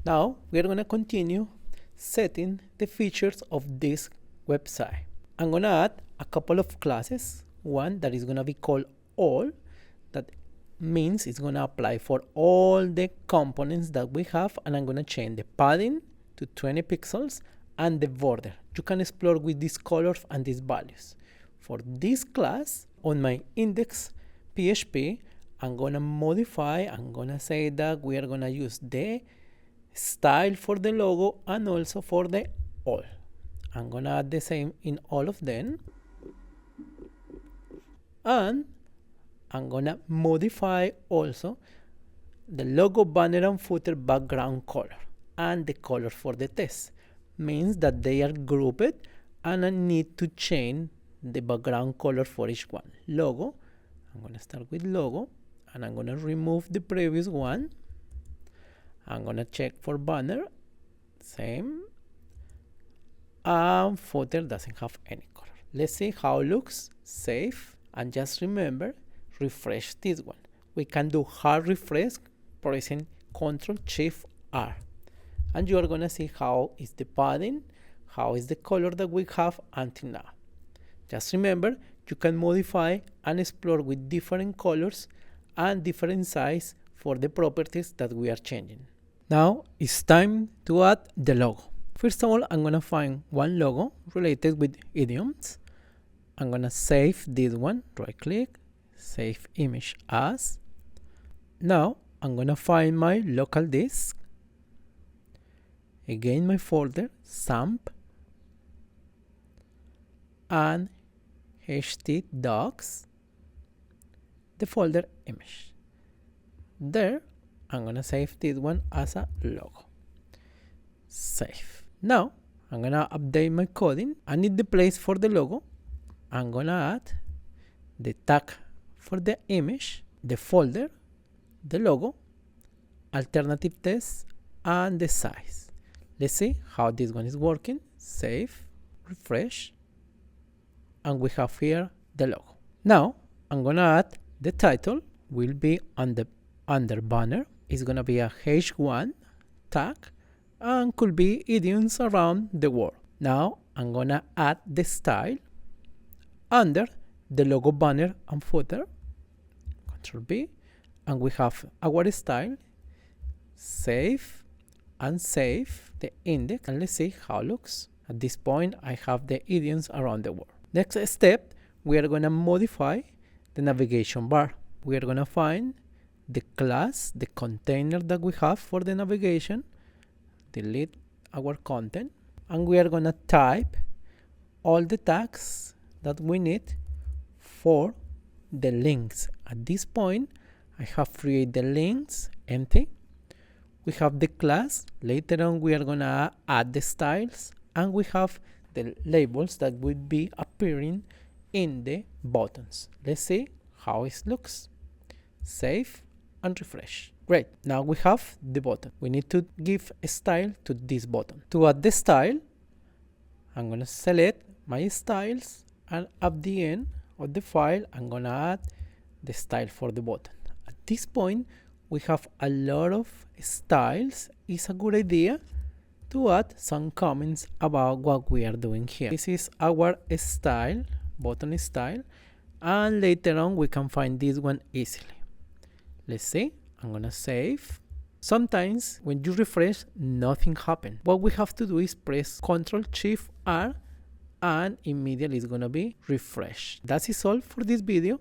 Now we're going to continue setting the features of this website. I'm going to add a couple of classes. One that is going to be called all, that means it's going to apply for all the components that we have, and I'm going to change the padding to 20 pixels and the border. You can explore with these colors and these values. For this class, on my index PHP, I'm going to modify, I'm going to say that we are going to use the style for the logo and also for the all. I'm going to add the same in all of them. And I'm going to modify also the logo, banner, and footer background color and the color for the test. Means that they are grouped, and I need to change the background color for each one. Logo, I'm going to start with logo, and I'm going to remove the previous one. I'm going to check for banner, same, and footer doesn't have any color. Let's see how it looks. Save, and just remember, refresh this one. We can do hard refresh pressing Ctrl+Shift+R, and you are going to see how is the padding, how is the color that we have until now. Just remember, you can modify and explore with different colors and different size for the properties that we are changing. Now it's time to add the logo. First of all, I'm going to find one logo related with idioms. I'm going to save this one, right click, save image as. Now I'm going to find my local disk. Again, my folder, XAMPP, and htdocs, the folder image. There, I'm going to save this one as a logo. Save. Now, I'm going to update my coding. I need the place for the logo. I'm going to add the tag for the image, the folder, the logo, alternative text, and the size. Let's see how this one is working. Save, refresh, and we have here the logo. Now, I'm going to add the title, will be under banner. It's going to be a H1 tag and could be idioms around the world. Now, I'm going to add the style under the logo, banner, and footer. Ctrl B, and we have our style. Save and save the index, and let's see how it looks. At this point, I have the idioms around the world. Next step, we are going to modify the navigation bar. We are going to find the class, the container that we have for the navigation, delete our content, and we are going to type all the tags that we need for the links. At this point, I have created the links empty. We have the class. Later on, we are going to add the styles, and we have the labels that will be appearing in the buttons. Let's see how it looks. Save and refresh. Great. Now we have the button. We need to give a style to this button. To add the style, I'm going to select my styles, and at the end of the file, I'm going to add the style for the button. At this point, we have a lot of styles. It's a good idea to add some comments about what we are doing here. This is our style, button style, and later on we can find this one easily. Let's see. I'm gonna save. Sometimes when you refresh, nothing happens. What we have to do is press Ctrl+Shift+R, and immediately it's gonna be refreshed. That is all for this video.